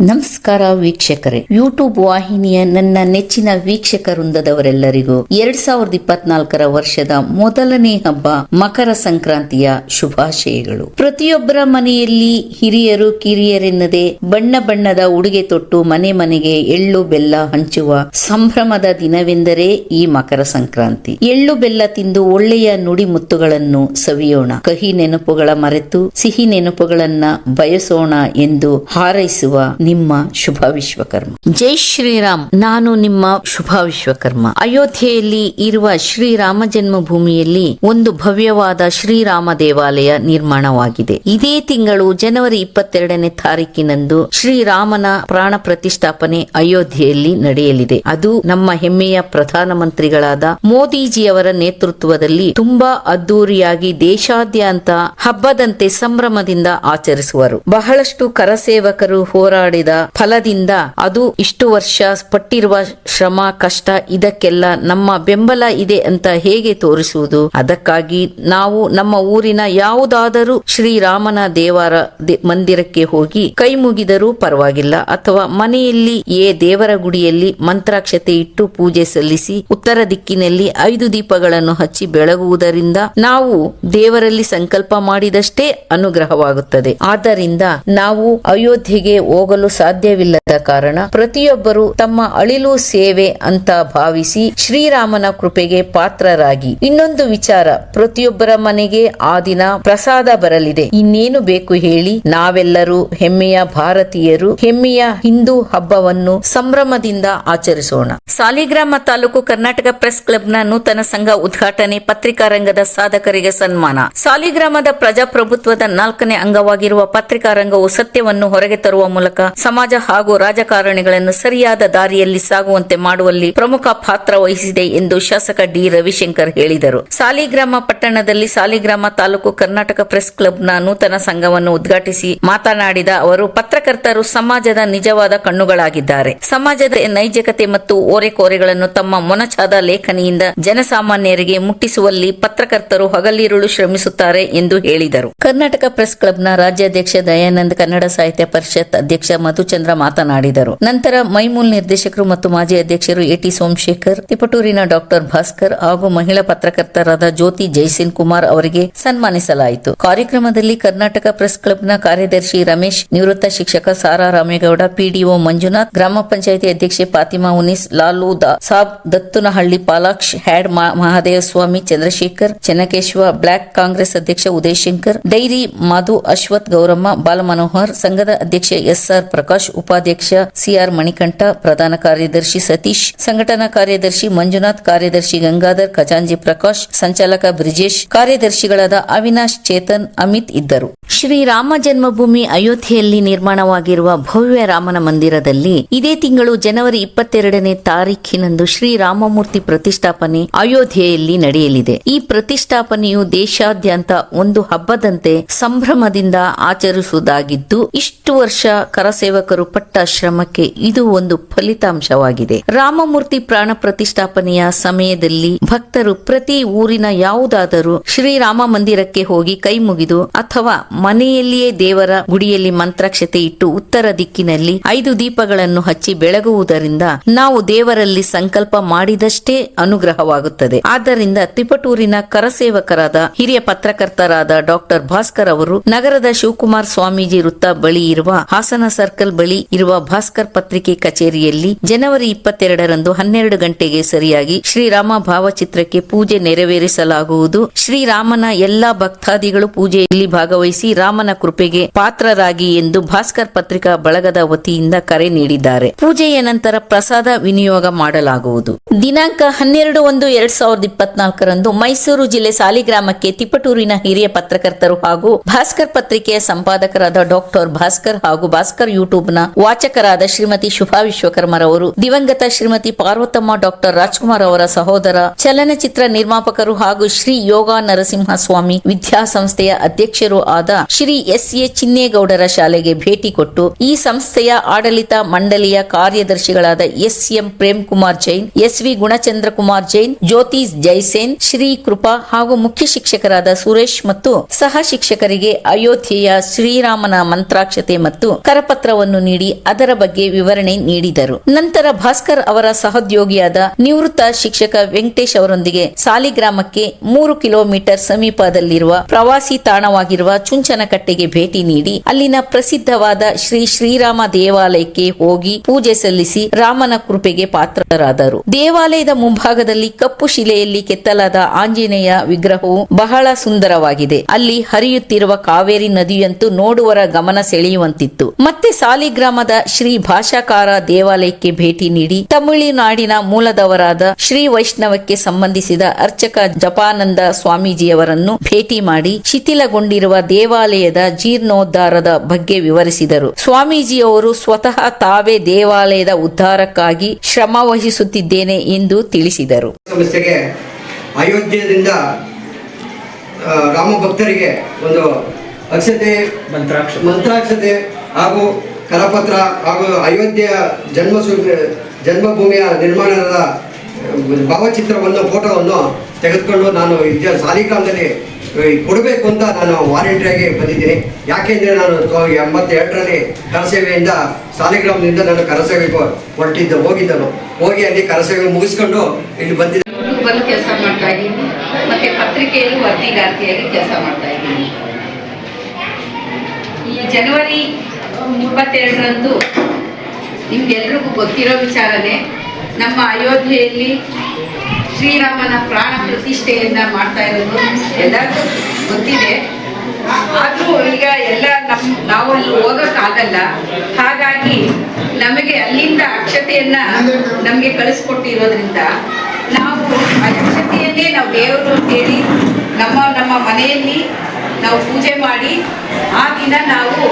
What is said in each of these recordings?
ನಮಸ್ಕಾರ ವೀಕ್ಷಕರೇ, ಯೂಟ್ಯೂಬ್ ವಾಹಿನಿಯ ನನ್ನ ನೆಚ್ಚಿನ ವೀಕ್ಷಕ ವೃಂದದವರೆಲ್ಲರಿಗೂ 2024 ವರ್ಷದ ಮೊದಲನೇ ಹಬ್ಬ ಮಕರ ಸಂಕ್ರಾಂತಿಯ ಶುಭಾಶಯಗಳು. ಪ್ರತಿಯೊಬ್ಬರ ಮನೆಯಲ್ಲಿ ಹಿರಿಯರು ಕಿರಿಯರೆನ್ನದೆ ಬಣ್ಣ ಬಣ್ಣದ ಉಡುಗೆ ತೊಟ್ಟು ಮನೆ ಮನೆಗೆ ಎಳ್ಳು ಬೆಲ್ಲ ಹಂಚುವ ಸಂಭ್ರಮದ ದಿನವೆಂದರೆ ಈ ಮಕರ ಸಂಕ್ರಾಂತಿ. ಎಳ್ಳು ಬೆಲ್ಲ ತಿಂದು ಒಳ್ಳೆಯ ನುಡಿಮುತ್ತುಗಳನ್ನು ಸವಿಯೋಣ, ಕಹಿ ನೆನಪುಗಳ ಮರೆತು ಸಿಹಿ ನೆನಪುಗಳನ್ನ ಬಯಸೋಣ ಎಂದು ಹಾರೈಸುವ ನಿಮ್ಮ ಶುಭ ವಿಶ್ವಕರ್ಮ. ಜೈ ಶ್ರೀರಾಮ್. ನಾನು ನಿಮ್ಮ ಶುಭ ವಿಶ್ವಕರ್ಮ. ಅಯೋಧ್ಯೆಯಲ್ಲಿ ಇರುವ ಶ್ರೀರಾಮ ಜನ್ಮಭೂಮಿಯಲ್ಲಿ ಒಂದು ಭವ್ಯವಾದ ಶ್ರೀರಾಮ ದೇವಾಲಯ ನಿರ್ಮಾಣವಾಗಿದೆ. ಇದೇ ತಿಂಗಳು ಜನವರಿ 22ನೇ ತಾರೀಕಿನಂದು ಶ್ರೀರಾಮನ ಪ್ರಾಣ ಪ್ರತಿಷ್ಠಾಪನೆ ಅಯೋಧ್ಯೆಯಲ್ಲಿ ನಡೆಯಲಿದೆ. ಅದು ನಮ್ಮ ಹೆಮ್ಮೆಯ ಪ್ರಧಾನಮಂತ್ರಿಗಳಾದ ಮೋದಿಜಿಯವರ ನೇತೃತ್ವದಲ್ಲಿ ತುಂಬಾ ಅದ್ದೂರಿಯಾಗಿ ದೇಶಾದ್ಯಂತ ಹಬ್ಬದಂತೆ ಸಂಭ್ರಮದಿಂದ ಆಚರಿಸುವರು. ಬಹಳಷ್ಟು ಕರಸೇವಕರು ಹೋರಾಡಿದ ಫಲದಿಂದ ಅದು ಇಷ್ಟು ವರ್ಷ ಪಟ್ಟಿರುವ ಶ್ರಮ ಕಷ್ಟ ಇದಕ್ಕೆಲ್ಲ ನಮ್ಮ ಬೆಂಬಲ ಇದೆ ಅಂತ ಹೇಗೆ ತೋರಿಸುವುದು? ಅದಕ್ಕಾಗಿ ನಾವು ನಮ್ಮ ಊರಿನ ಯಾವುದಾದರೂ ಶ್ರೀರಾಮನ ದೇವರ ಮಂದಿರಕ್ಕೆ ಹೋಗಿ ಕೈ ಮುಗಿದರೂ ಪರವಾಗಿಲ್ಲ, ಅಥವಾ ಮನೆಯಲ್ಲಿ ದೇವರ ಗುಡಿಯಲ್ಲಿ ಮಂತ್ರಾಕ್ಷತೆ ಇಟ್ಟು ಪೂಜೆ ಸಲ್ಲಿಸಿ ಉತ್ತರ ದಿಕ್ಕಿನಲ್ಲಿ 5 ದೀಪಗಳನ್ನು ಹಚ್ಚಿ ಬೆಳಗುವುದರಿಂದ ನಾವು ದೇವರಲ್ಲಿ ಸಂಕಲ್ಪ ಮಾಡಿದಷ್ಟೇ ಅನುಗ್ರಹವಾಗುತ್ತದೆ. ಆದ್ದರಿಂದ ನಾವು ಅಯೋಧ್ಯೆಗೆ ಹೋಗಲು ಸಾಧ್ಯವಿಲ್ಲದ ಕಾರಣ ಪ್ರತಿಯೊಬ್ಬರು ತಮ್ಮ ಅಳಿಲು ಸೇವೆ ಅಂತ ಭಾವಿಸಿ ಶ್ರೀರಾಮನ ಕೃಪೆಗೆ ಪಾತ್ರರಾಗಿ. ಇನ್ನೊಂದು ವಿಚಾರ, ಪ್ರತಿಯೊಬ್ಬರ ಮನೆಗೆ ಆ ದಿನ ಪ್ರಸಾದ ಬರಲಿದೆ. ಇನ್ನೇನು ಬೇಕು ಹೇಳಿ? ನಾವೆಲ್ಲರೂ ಹೆಮ್ಮೆಯ ಭಾರತೀಯರು ಹೆಮ್ಮೆಯ ಹಿಂದೂ ಹಬ್ಬವನ್ನು ಸಂಭ್ರಮದಿಂದ ಆಚರಿಸೋಣ. ಸಾಲಿಗ್ರಾಮ ತಾಲೂಕು ಕರ್ನಾಟಕ ಪ್ರೆಸ್ ಕ್ಲಬ್ನ ನೂತನ ಸಂಘ ಉದ್ಘಾಟನೆ, ಪತ್ರಿಕಾ ರಂಗದ ಸಾಧಕರಿಗೆ ಸನ್ಮಾನ. ಸಾಲಿಗ್ರಾಮದ ಪ್ರಜಾಪ್ರಭುತ್ವದ 4ನೇ ಅಂಗವಾಗಿರುವ ಪತ್ರಿಕಾ ರಂಗವು ಸತ್ಯವನ್ನು ಹೊರಗೆ ತರುವ ಮೂಲಕ ಸಮಾಜ ಹಾಗೂ ರಾಜಕಾರಣಿಗಳನ್ನು ಸರಿಯಾದ ದಾರಿಯಲ್ಲಿ ಸಾಗುವಂತೆ ಮಾಡುವಲ್ಲಿ ಪ್ರಮುಖ ಪಾತ್ರ ವಹಿಸಿದೆ ಎಂದು ಶಾಸಕ ಡಿ ರವಿಶಂಕರ್ ಹೇಳಿದರು. ಸಾಲಿಗ್ರಾಮ ಪಟ್ಟಣದಲ್ಲಿ ಸಾಲಿಗ್ರಾಮ ತಾಲೂಕು ಕರ್ನಾಟಕ ಪ್ರೆಸ್ ಕ್ಲಬ್ನ ನೂತನ ಸಂಘವನ್ನು ಉದ್ಘಾಟಿಸಿ ಮಾತನಾಡಿದ ಅವರು, ಪತ್ರಕರ್ತರು ಸಮಾಜದ ನಿಜವಾದ ಕಣ್ಣುಗಳಾಗಿದ್ದಾರೆ. ಸಮಾಜದ ನೈಜಕತೆ ಮತ್ತು ಓರೆಕೋರೆಗಳನ್ನು ತಮ್ಮ ಮೊನಚಾದ ಲೇಖನಿಯಿಂದ ಜನಸಾಮಾನ್ಯರಿಗೆ ಮುಟ್ಟಿಸುವಲ್ಲಿ ಪತ್ರಕರ್ತರು ಹಗಲಿರುಳು ಶ್ರಮಿಸುತ್ತಾರೆ ಎಂದು ಹೇಳಿದರು. ಕರ್ನಾಟಕ ಪ್ರೆಸ್ ಕ್ಲಬ್ನ ರಾಜ್ಯಾಧ್ಯಕ್ಷ ದಯಾನಂದ್, ಕನ್ನಡ ಸಾಹಿತ್ಯ ಪರಿಷತ್ ಅಧ್ಯಕ್ಷ ಮಧುಚಂದ್ರ ಮಾತನಾಡಿದರು. ನಂತರ ಮೈಮೂಲ್ ನಿರ್ದೇಶಕರು ಮತ್ತು ಮಾಜಿ ಅಧ್ಯಕ್ಷರು ಎಟಿ ಸೋಮಶೇಖರ್, ತಿಪಟೂರಿನ ಡಾಕ್ಟರ್ ಭಾಸ್ಕರ್ ಹಾಗೂ ಮಹಿಳಾ ಪತ್ರಕರ್ತರಾದ ಜ್ಯೋತಿ ಜೈಸಿನ್ ಕುಮಾರ್ ಅವರಿಗೆ ಸನ್ಮಾನಿಸಲಾಯಿತು. ಕಾರ್ಯಕ್ರಮದಲ್ಲಿ ಕರ್ನಾಟಕ ಪ್ರೆಸ್ ಕ್ಲಬ್ನ ಕಾರ್ಯದರ್ಶಿ ರಮೇಶ್, ನಿವೃತ್ತ ಶಿಕ್ಷಕ ಸಾರಾ ರಾಮೇಗೌಡ, ಪಿಡಿಒ ಮಂಜುನಾಥ್, ಗ್ರಾಮ ಪಂಚಾಯಿತಿ ಅಧ್ಯಕ್ಷೆ ಫಾತಿಮಾ ಉನಿಸ್, ಲಾಲು ಸಾಬ್, ದತ್ತುನಹಳ್ಳಿ ಪಾಲಾಕ್ಷ್, ಹ್ಯಾಡ್ ಮಹಾದೇವಸ್ವಾಮಿ, ಚಂದ್ರಶೇಖರ್, ಚೆನ್ನಕೇಶ್ವ, ಬ್ಲಾಕ್ ಕಾಂಗ್ರೆಸ್ ಅಧ್ಯಕ್ಷ ಉದಯಶಂಕರ್, ಡೈರಿ ಮಾಧು, ಅಶ್ವಥ್, ಗೌರಮ್ಮ, ಬಾಲಮನೋಹರ್, ಸಂಘದ ಅಧ್ಯಕ್ಷ ಎಸ್ಆರ್ ಪ್ರಕಾಶ್, ಉಪಾಧ್ಯಕ್ಷ ಸಿಆರ್ ಮಣಿಕಂಠ, ಪ್ರಧಾನ ಕಾರ್ಯದರ್ಶಿ ಸತೀಶ್, ಸಂಘಟನಾ ಕಾರ್ಯದರ್ಶಿ ಮಂಜುನಾಥ್, ಕಾರ್ಯದರ್ಶಿ ಗಂಗಾಧರ್, ಖಜಾಂಜಿ ಪ್ರಕಾಶ್, ಸಂಚಾಲಕ ಬ್ರಿಜೇಶ್, ಕಾರ್ಯದರ್ಶಿಗಳಾದ ಅವಿನಾಶ್, ಚೇತನ್, ಅಮಿತ್ ಇದ್ದರು. ಶ್ರೀರಾಮ ಜನ್ಮಭೂಮಿ ಅಯೋಧ್ಯೆಯಲ್ಲಿ ನಿರ್ಮಾಣವಾಗಿರುವ ಭವ್ಯ ರಾಮನ ಮಂದಿರದಲ್ಲಿ ಇದೇ ತಿಂಗಳು ಜನವರಿ 22ನೇ ತಾರೀಖಿನಂದು ಶ್ರೀರಾಮಮೂರ್ತಿ ಪ್ರತಿಷ್ಠಾಪನೆ ಅಯೋಧ್ಯೆಯಲ್ಲಿ ನಡೆಯಲಿದೆ. ಈ ಪ್ರತಿಷ್ಠಾಪನೆಯು ದೇಶಾದ್ಯಂತ ಒಂದು ಹಬ್ಬದಂತೆ ಸಂಭ್ರಮದಿಂದ ಆಚರಿಸುವುದಾಗಿದ್ದು, ಇಷ್ಟು ವರ್ಷ ಕರಸೇವಕರು ಪಟ್ಟ ಶ್ರಮಕ್ಕೆ ಇದು ಒಂದು ಫಲಿತಾಂಶವಾಗಿದೆ. ರಾಮಮೂರ್ತಿ ಪ್ರಾಣ ಪ್ರತಿಷ್ಠಾಪನೆಯ ಸಮಯದಲ್ಲಿ ಭಕ್ತರು ಪ್ರತಿ ಊರಿನ ಯಾವುದಾದರೂ ಶ್ರೀರಾಮ ಮಂದಿರಕ್ಕೆ ಹೋಗಿ ಕೈ ಮುಗಿದು ಅಥವಾ ಮನೆಯಲ್ಲಿಯೇ ದೇವರ ಗುಡಿಯಲ್ಲಿ ಮಂತ್ರಾಕ್ಷತೆ ಇಟ್ಟು ಉತ್ತರ ದಿಕ್ಕಿನಲ್ಲಿ 5 ದೀಪಗಳನ್ನು ಹಚ್ಚಿ ಬೆಳಗುವುದರಿಂದ ನಾವು ದೇವರಲ್ಲಿ ಸಂಕಲ್ಪ ಮಾಡಿದಷ್ಟೇ ಅನುಗ್ರಹವಾಗುತ್ತದೆ. ಆದ್ದರಿಂದ ತಿಪಟೂರಿನ ಕರಸೇವಕರಾದ ಹಿರಿಯ ಪತ್ರಕರ್ತರಾದ ಡಾಕ್ಟರ್ ಭಾಸ್ಕರ್ ಅವರು ನಗರದ ಶಿವಕುಮಾರ್ ಸ್ವಾಮೀಜಿ ವೃತ್ತ ಬಳಿ ಇರುವ ಹಾಸನ ಸರ್ಕಲ್ ಬಳಿ ಇರುವ ಭಾಸ್ಕರ್ ಪತ್ರಿಕೆ ಕಚೇರಿಯಲ್ಲಿ ಜನವರಿ 22ರಂದು 12 ಗಂಟೆಗೆ ಸರಿಯಾಗಿ ಶ್ರೀರಾಮ ಭಾವಚಿತ್ರಕ್ಕೆ ಪೂಜೆ ನೆರವೇರಿಸಲಾಗುವುದು. ಶ್ರೀರಾಮನ ಎಲ್ಲಾ ಭಕ್ತಾದಿಗಳು ಪೂಜೆಯಲ್ಲಿ ಭಾಗವಹಿಸಿ ರಾಮನ ಕೃಪೆಗೆ ಪಾತ್ರರಾಗಿ ಎಂದು ಭಾಸ್ಕರ್ ಪತ್ರಿಕಾ ಬಳಗದ ವತಿಯಿಂದ ಕರೆ ನೀಡಿದ್ದಾರೆ. ಪೂಜೆಯ ನಂತರ ಪ್ರಸಾದ ವಿನಿಯೋಗ ಮಾಡಲಾಗುವುದು. ದಿನಾಂಕ 12/1/2024ರಂದು ಮೈಸೂರು ಜಿಲ್ಲೆ ಸಾಲಿಗ್ರಾಮಕ್ಕೆ ತಿಪಟೂರಿನ ಹಿರಿಯ ಪತ್ರಕರ್ತರು ಹಾಗೂ ಭಾಸ್ಕರ್ ಪತ್ರಿಕೆಯ ಸಂಪಾದಕರಾದ ಡಾಕ್ಟರ್ ಭಾಸ್ಕರ್ ಹಾಗೂ ಭಾಸ್ಕರ್ ಯೂಟ್ಯೂಬ್ನ ವಾಚಕರಾದ ಶ್ರೀಮತಿ ಶುಭಾ ವಿಶ್ವಕರ್ಮರವರು, ದಿವಂಗತ ಶ್ರೀಮತಿ ಪಾರ್ವತಮ್ಮ ಡಾಕ್ಟರ್ ರಾಜ್ಕುಮಾರ್ ಅವರ ಸಹೋದರ, ಚಲನಚಿತ್ರ ನಿರ್ಮಾಪಕರು ಹಾಗೂ ಶ್ರೀ ಯೋಗ ನರಸಿಂಹ ಸ್ವಾಮಿ ವಿದ್ಯಾಸಂಸ್ಥೆಯ ಅಧ್ಯಕ್ಷರು ಆದ ಶ್ರೀ ಎಸ್.ಎ. ಚಿನ್ನೇಗೌಡರ ಶಾಲೆಗೆ ಭೇಟಿ ಕೊಟ್ಟು ಈ ಸಂಸ್ಥೆಯ ಆಡಳಿತ ಮಂಡಳಿಯ ಕಾರ್ಯದರ್ಶಿಗಳಾದ ಎಸ್.ಎಂ. ಪ್ರೇಮ್ ಕುಮಾರ್ ಜೈನ್, ಎಸ್.ವಿ. ಗುಣಚಂದ್ರ ಕುಮಾರ್ ಜೈನ್, ಜ್ಯೋತಿಸ್ ಜೈಸೇನ್, ಶ್ರೀ ಕೃಪಾ ಹಾಗೂ ಮುಖ್ಯ ಶಿಕ್ಷಕರಾದ ಸುರೇಶ್ ಮತ್ತು ಸಹ ಶಿಕ್ಷಕರಿಗೆ ಅಯೋಧ್ಯೆಯ ಶ್ರೀರಾಮನ ಮಂತ್ರಾಕ್ಷತೆ ಮತ್ತು ಕರಪತ್ರವನ್ನು ನೀಡಿ ಅದರ ಬಗ್ಗೆ ವಿವರಣೆ ನೀಡಿದರು. ನಂತರ ಭಾಸ್ಕರ್ ಅವರ ಸಹೋದ್ಯೋಗಿಯಾದ ನಿವೃತ್ತ ಶಿಕ್ಷಕ ವೆಂಕಟೇಶ್ ಅವರೊಂದಿಗೆ ಸಾಲಿಗ್ರಾಮಕ್ಕೆ 3 ಕಿಲೋಮೀಟರ್ ಸಮೀಪದಲ್ಲಿರುವ ಪ್ರವಾಸಿ ತಾಣವಾಗಿರುವ ಚುಂಚನಕಟ್ಟೆಗೆ ಭೇಟಿ ನೀಡಿ ಅಲ್ಲಿನ ಪ್ರಸಿದ್ಧವಾದ ಶ್ರೀ ಶ್ರೀರಾಮ ದೇವಾಲಯಕ್ಕೆ ಹೋಗಿ ಪೂಜೆ ಸಲ್ಲಿಸಿ ರಾಮನ ಕೃಪೆಗೆ ಪಾತ್ರರಾದರು. ದೇವಾಲಯದ ಮುಂಭಾಗದಲ್ಲಿ ಕಪ್ಪು ಶಿಲೆಯಲ್ಲಿ ಕೆತ್ತಲಾದ ಆಂಜನೇಯ ವಿಗ್ರಹವು ಬಹಳ ಸುಂದರವಾಗಿದೆ. ಅಲ್ಲಿ ಹರಿಯುತ್ತಿರುವ ಕಾವೇರಿ ನದಿಯಂತೂ ನೋಡುವರ ಗಮನ ಸೆಳೆಯುವಂತಿತ್ತು. ಮತ್ತೆ ಸಾಲಿಗ್ರಾಮದ ಶ್ರೀ ಭಾಷಾಕಾರ ದೇವಾಲಯಕ್ಕೆ ಭೇಟಿ ನೀಡಿ ತಮಿಳುನಾಡಿನ ಮೂಲದವರಾದ ಶ್ರೀ ವೈಷ್ಣವಕ್ಕೆ ಸಂಬಂಧಿಸಿದ ಅರ್ಚಕ ಜಪಾನಂದ ಸ್ವಾಮೀಜಿಯವರನ್ನು ಭೇಟಿ ಮಾಡಿ ಶಿಥಿಲಗೊಂಡಿರುವ ದೇವಾಲಯದ ಜೀರ್ಣೋದ್ಧಾರದ ಬಗ್ಗೆ ವಿವರಿಸಿದರು. ಸ್ವಾಮೀಜಿಯವರು ಸ್ವತಃ ತಾವೇ ದೇವಾಲಯದ ಉದ್ಧಾರಕ್ಕಾಗಿ ಶ್ರಮ ವಹಿಸುತ್ತಿದ್ದೇನೆ ಎಂದು ತಿಳಿಸಿದರು. ಸಂಸ್ಥೆಗೆ ಅಯೋಧ್ಯೆಯಿಂದ ರಾಮ ಭಕ್ತರಿಗೆ ಒಂದು ಅಕ್ಷತೆ ಮಂತ್ರಾಕ್ಷತೆ ಹಾಗೂ ಕರಪತ್ರ ಹಾಗೂ ಅಯೋಧ್ಯೆಯ ಜನ್ಮಭೂಮಿಯ ನಿರ್ಮಾಣದ ಭಾವಚಿತ್ರವನ್ನು ಫೋಟೋವನ್ನು ತೆಗೆದುಕೊಂಡು ನಾನು ಸಾಲಿಗ್ರಾಮದಲ್ಲಿ ಕೊಡಬೇಕು ಅಂತ ನಾನು ವಾಲಂಟಿಯರಾಗಿ ಬಂದಿದ್ದೀನಿ. ಯಾಕೆಂದರೆ ನಾನು 82ರಲ್ಲಿ ಕರಸೇವೆಯಿಂದ ಸಾಲಿಗ್ರಾಮದಿಂದ ನಾನು ಕರಸೇವೆಗೆ ಹೋಗಿ ಅಲ್ಲಿ ಕರಸೇವೆ ಮುಗಿಸ್ಕೊಂಡು ಇಲ್ಲಿ ಬಂದಿದ್ದೆ. ಬಂದು ಕೆಲಸ ಮಾಡ್ತಾ ಇದ್ದೀನಿ. ಮತ್ತೆ ಪತ್ರಿಕೆಯಲ್ಲೂ ವರದಿಗಾರ್ತಿಯಾಗಿ ಕೆಲಸ ಮಾಡ್ತಾ ಇದ್ದೀನಿ. ಈ ಜನವರಿ 22ರಂದು ನಿಮ್ಗೆಲ್ರಿಗೂ ಗೊತ್ತಿರೋ ವಿಚಾರನೇ, ನಮ್ಮ ಅಯೋಧ್ಯೆಯಲ್ಲಿ ಶ್ರೀರಾಮನ ಪ್ರಾಣ ಪ್ರತಿಷ್ಠೆಯನ್ನ ಮಾಡ್ತಾ ಇರೋದು ಎಲ್ಲರಿಗೂ ಗೊತ್ತಿದೆ. ಆದರೂ ಈಗ ನಾವು ಅಲ್ಲಿ ಹೋಗೋಕ್ಕಾಗಲ್ಲ. ಹಾಗಾಗಿ ನಮಗೆ ಅಲ್ಲಿಂದ ಅಕ್ಷತೆಯನ್ನ ನಮಗೆ ಕಳಿಸ್ಕೊಟ್ಟಿರೋದ್ರಿಂದ ನಾವು ಆ ಅಕ್ಷತೆಯನ್ನೇ ನಾವು ದೇವರು ಅಂತೇಳಿ ನಮ್ಮ ಮನೆಯಲ್ಲಿ ನಾವು ಪೂಜೆ ಮಾಡಿ ಆ ದಿನ ನಾವು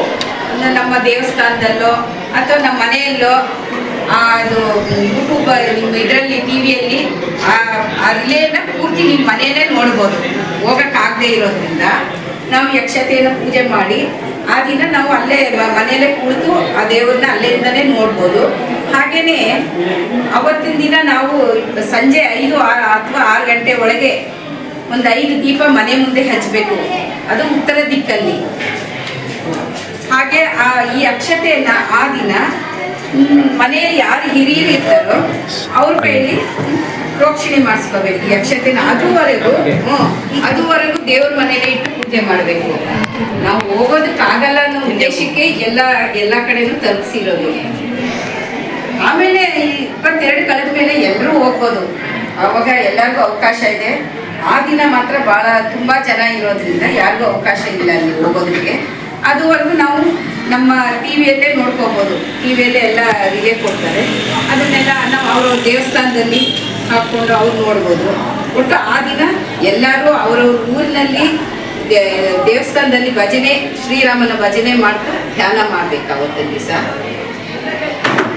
ನಮ್ಮ ದೇವಸ್ಥಾನದಲ್ಲೋ ಅಥವಾ ನಮ್ಮ ಮನೆಯಲ್ಲೋ ಅದು ಯೂಟ್ಯೂಬ್ ನಿಮ್ಮ ಇದರಲ್ಲಿ ಟಿವಿಯಲ್ಲಿ ಆ ರಿಲೇನ ಪೂರ್ತಿ ನಿಮ್ಮ ಮನೆಯಲ್ಲೇ ನೋಡ್ಬೋದು. ಹೋಗೋಕ್ಕಾಗದೇ ಇರೋದ್ರಿಂದ ನಾವು ಅಕ್ಷತೆಯನ್ನು ಪೂಜೆ ಮಾಡಿ ಆ ದಿನ ನಾವು ಅಲ್ಲೇ ಮನೆಯಲ್ಲೇ ಕುಳಿತು ಆ ದೇವ್ರನ್ನ ಅಲ್ಲಿಂದನೇ ನೋಡ್ಬೋದು. ಹಾಗೆಯೇ ಅವತ್ತಿನ ದಿನ ನಾವು ಸಂಜೆ 5 ಅಥವಾ 6 ಗಂಟೆ ಒಳಗೆ ಒಂದು 5 ದೀಪ ಮನೆ ಮುಂದೆ ಹಚ್ಚಬೇಕು. ಅದು ಉತ್ತರ ದಿಕ್ಕಲ್ಲಿ. ಹಾಗೆ ಈ ಅಕ್ಷತೆಯನ್ನು ಆ ದಿನ ಮನೆಯಲ್ಲಿ ಯಾರು ಹಿರಿಯರು ಇರ್ತಾರೋ ಅವ್ರ ಕೈಯಲ್ಲಿ ಪ್ರೋಕ್ಷಣೆ ಮಾಡಿಸ್ಕೋಬೇಕು. ಈ ಅಕ್ಷತೆನ ಅದುವರೆಗೂ ದೇವ್ರ ಮನೆಯಲ್ಲೇ ಇಟ್ಟು ಪೂಜೆ ಮಾಡಬೇಕು. ನಾವು ಹೋಗೋದಕ್ಕಾಗಲ್ಲ ಅನ್ನೋ ಉದ್ದೇಶಕ್ಕೆ ಎಲ್ಲ ಕಡೆನೂ ತಲುಪಿಸಿರೋದು. ಆಮೇಲೆ 22 ಕಳೆದ ಮೇಲೆ ಎಲ್ಲರೂ ಹೋಗ್ಬೋದು. ಆವಾಗ ಎಲ್ಲರಿಗೂ ಅವಕಾಶ ಇದೆ. ಆ ದಿನ ಮಾತ್ರ ತುಂಬ ಜನ ಇರೋದ್ರಿಂದ ಯಾರಿಗೂ ಅವಕಾಶ ಇಲ್ಲ ಅಲ್ಲಿ ಹೋಗೋದಕ್ಕೆ. ಅದುವರೆಗೂ ನಾವು ನಮ್ಮ ಟಿವಿಯಲ್ಲೇ ನೋಡ್ಕೋಬೋದು. ಟಿವಿಯಲ್ಲೇ ಎಲ್ಲ ರಿಲೇ ಕೊಡ್ತಾರೆ. ಅದನ್ನೆಲ್ಲ ನಾವು ಅವರು ದೇವಸ್ಥಾನದಲ್ಲಿ ಹಾಕ್ಕೊಂಡು ಅವ್ರು ನೋಡ್ಬೋದು. ಒಟ್ಟು ಆ ದಿನ ಎಲ್ಲರೂ ಅವರವ್ರ ಊರಿನಲ್ಲಿ ದೇವಸ್ಥಾನದಲ್ಲಿ ಭಜನೆ, ಶ್ರೀರಾಮನ ಭಜನೆ ಮಾಡ್ಕೊಂಡು ಧ್ಯಾನ ಮಾಡಬೇಕು ಅವತ್ತಿನ ದಿವಸ.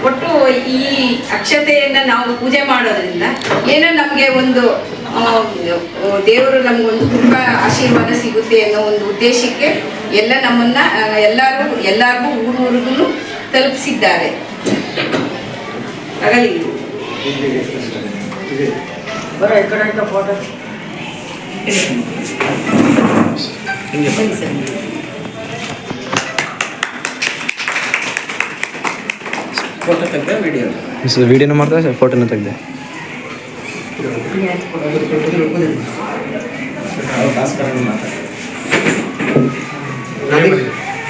ಒಟ್ಟು ಈ ಅಕ್ಷತೆಯನ್ನು ನಾವು ಪೂಜೆ ಮಾಡೋದ್ರಿಂದ ಏನೋ ನಮಗೆ ಒಂದು ದೇವರು ನಮಗೊಂದು ತುಂಬ ಆಶೀರ್ವಾದ ಸಿಗುತ್ತೆ ಅನ್ನೋ ಒಂದು ಉದ್ದೇಶಕ್ಕೆ ನಮ್ಮನ್ನು ಎಲ್ಲರಿಗೂ ಊರಿಗೂ ತಲುಪಿಸಿದ್ದಾರೆ. ಆಗಲಿ ಫೋಟೋ ತೆಗೆದ ವಿಡಿಯೋನ ಮಾಡ್ದೆ, ಫೋಟೋನ ತೆಗೆದೆ.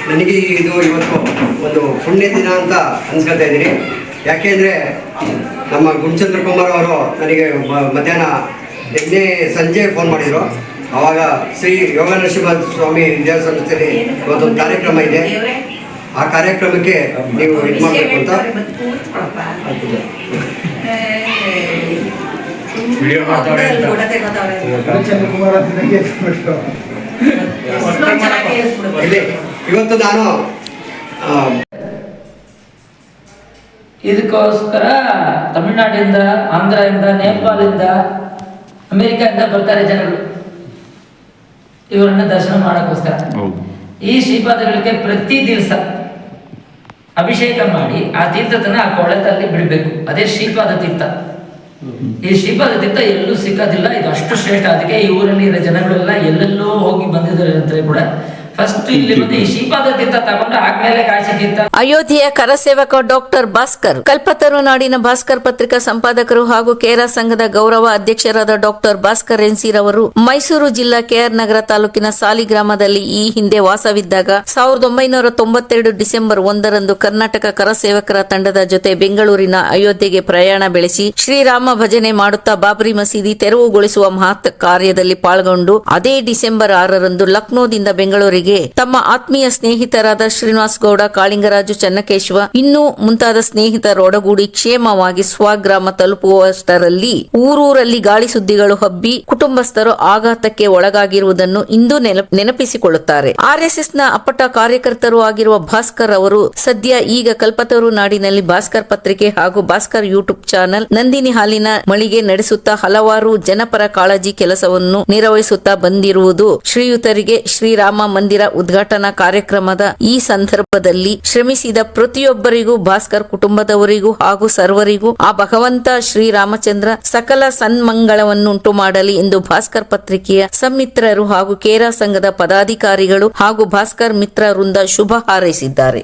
ನನಗೆ ಇದು ಇವತ್ತು ಒಂದು ಪುಣ್ಯ ದಿನ ಅಂತ ಅನ್ಸ್ಕೊತಾ ಇದ್ದೀನಿ. ಯಾಕೆಂದರೆ ನಮ್ಮ ಗುಣಚಂದ್ರ ಕುಮಾರ್ ಅವರು ನನಗೆ ಮಧ್ಯಾಹ್ನ ನಿನ್ನೆ ಸಂಜೆ ಫೋನ್ ಮಾಡಿದರು. ಆವಾಗ ಶ್ರೀ ಯೋಗ ನರಸಿಂಹ ಸ್ವಾಮಿ ವಿದ್ಯಾಸಂಸ್ಥೆಯಲ್ಲಿ ಇವತ್ತೊಂದು ಕಾರ್ಯಕ್ರಮ ಇದೆ, ಆ ಕಾರ್ಯಕ್ರಮಕ್ಕೆ ನೀವು ಇದು ಮಾಡಬೇಕು ಅಂತ ಇವತ್ತು ನಾನು ಇದಕ್ಕೋಸ್ಕರ ತಮಿಳುನಾಡಿಂದ, ಆಂಧ್ರದಿಂದ, ನೇಪಾಳದಿಂದ, ಅಮೇರಿಕಾದಿಂದ ಬರ್ತಾರೆ ಜನಗಳು ಇವರನ್ನ ದರ್ಶನ ಮಾಡೋಕ್ಕೋಸ್ಕರ. ಈ ಶ್ರೀಪಾದಗಳಿಗೆ ಪ್ರತಿ ದಿವಸ ಅಭಿಷೇಕ ಮಾಡಿ ಆ ತೀರ್ಥತನ ಆ ಕೊಳೆತಲ್ಲಿ ಬಿಡಬೇಕು. ಅದೇ ಶ್ರೀಪಾದ ತೀರ್ಥ. ಈ ಶ್ರೀಪಾದ ತೀರ್ಥ ಎಲ್ಲೂ ಸಿಕ್ಕೋದಿಲ್ಲ. ಇದು ಅಷ್ಟು ಶ್ರೇಷ್ಠ. ಅದಕ್ಕೆ ಈ ಊರಲ್ಲಿ ಇರೋ ಜನಗಳೆಲ್ಲ ಎಲ್ಲೆಲ್ಲೋ ಹೋಗಿ ಬಂದಿದ್ದಾರೆ ಅಂತ ಕೂಡ ಫಸ್ಟ್ ಇಲ್ಲಿ ಬಂದು ಈ ಶ್ರೀಪಾದ ತೀರ್ಥ ತಗೊಂಡು ಆದ್ಮೇಲೆ ಕಾಶಿ ತೀರ್ಥ. ಅಯೋಧ್ಯೆಯ ಕರಸೇವಕ ಡಾಕ್ಟರ್ ಭಾಸ್ಕರ್, ಕಲ್ಪತರು ನಾಡಿನ ಭಾಸ್ಕರ್ ಪತ್ರಿಕಾ ಸಂಪಾದಕರು ಹಾಗೂ ಕೇರಾ ಸಂಘದ ಗೌರವ ಅಧ್ಯಕ್ಷರಾದ ಡಾಕ್ಟರ್ ಭಾಸ್ಕರ್ ಎನ್ಸಿರವರು ಮೈಸೂರು ಜಿಲ್ಲಾ ಕೆಆರ್ ನಗರ ತಾಲೂಕಿನ ಸಾಲಿಗ್ರಾಮದಲ್ಲಿ ಈ ಹಿಂದೆ ವಾಸವಿದ್ದಾಗ 1992 ಡಿಸೆಂಬರ್ 1ರಂದು ಕರ್ನಾಟಕ ಕರಸೇವಕರ ತಂಡದ ಜೊತೆ ಬೆಂಗಳೂರಿನ ಅಯೋಧ್ಯೆಗೆ ಪ್ರಯಾಣ ಬೆಳೆಸಿ ಶ್ರೀರಾಮ ಭಜನೆ ಮಾಡುತ್ತಾ ಬಾಬರಿ ಮಸೀದಿ ತೆರವುಗೊಳಿಸುವ ಮಹತ್ ಕಾರ್ಯದಲ್ಲಿ ಪಾಲ್ಗೊಂಡು ಅದೇ ಡಿಸೆಂಬರ್ 6ರಂದು ಲಕ್ನೋದಿಂದ ಬೆಂಗಳೂರಿಗೆ ತಮ್ಮ ಆತ್ಮೀಯ ಸ್ನೇಹಿತರಾದ ಶ್ರೀನಿವಾಸ್ ಗೌಡ, ಕಾಳಿಂಗರಾಜು, ಚನ್ನಕೇಶವ ಇನ್ನೂ ಮುಂತಾದ ಸ್ನೇಹಿತರೊಡಗೂಡಿ ಕ್ಷೇಮವಾಗಿ ಸ್ವಗ್ರಾಮ ತಲುಪುವಷ್ಟರಲ್ಲಿ ಊರೂರಲ್ಲಿ ಗಾಳಿ ಸುದ್ದಿಗಳು ಹಬ್ಬಿ ಕುಟುಂಬಸ್ಥರು ಆಘಾತಕ್ಕೆ ಒಳಗಾಗಿರುವುದನ್ನು ಇಂದು ನೆನಪಿಸಿಕೊಳ್ಳುತ್ತಾರೆ. ಆರ್ಎಸ್ಎಸ್ನ ಅಪ್ಪಟ ಕಾರ್ಯಕರ್ತರು ಆಗಿರುವ ಭಾಸ್ಕರ್ ಅವರು ಸದ್ಯ ಈಗ ಕಲ್ಪತರು ನಾಡಿನಲ್ಲಿ ಭಾಸ್ಕರ್ ಪತ್ರಿಕೆ ಹಾಗೂ ಭಾಸ್ಕರ್ ಯೂಟ್ಯೂಬ್ ಚಾನೆಲ್ ನಂದಿನಿ ಹಾಲಿನ ಮಳಿಗೆ ನಡೆಸುತ್ತಾ ಹಲವಾರು ಜನಪರ ಕಾಳಜಿ ಕೆಲಸವನ್ನು ನಿರ್ವಹಿಸುತ್ತಾ ಬಂದಿರುವುದು ಶ್ರೀಯುತರಿಗೆ ಶ್ರೀರಾಮ ಮಂದಿರ ಉದ್ಘಾಟನಾ ಕಾರ್ಯಕ್ರಮದ ಈ ಸಂದರ್ಭದಲ್ಲಿ ಶ್ರಮಿಸಿದ ಪ್ರತಿಯೊಬ್ಬರಿಗೂ, ಭಾಸ್ಕರ್ ಕುಟುಂಬದವರಿಗೂ ಹಾಗೂ ಸರ್ವರಿಗೂ ಆ ಭಗವಂತ ಶ್ರೀರಾಮಚಂದ್ರ ಸಕಲ ಸನ್ಮಂಗಳವನ್ನುಂಟು ಮಾಡಲಿ ಎಂದು ಭಾಸ್ಕರ್ ಪತ್ರಿಕೆಯ ಸನ್ಮಿತ್ರರು ಹಾಗೂ ಕೇರಾ ಸಂಘದ ಪದಾಧಿಕಾರಿಗಳು ಹಾಗೂ ಭಾಸ್ಕರ್ ಮಿತ್ರ ವೃಂದ ಶುಭ ಹಾರೈಸಿದ್ದಾರೆ.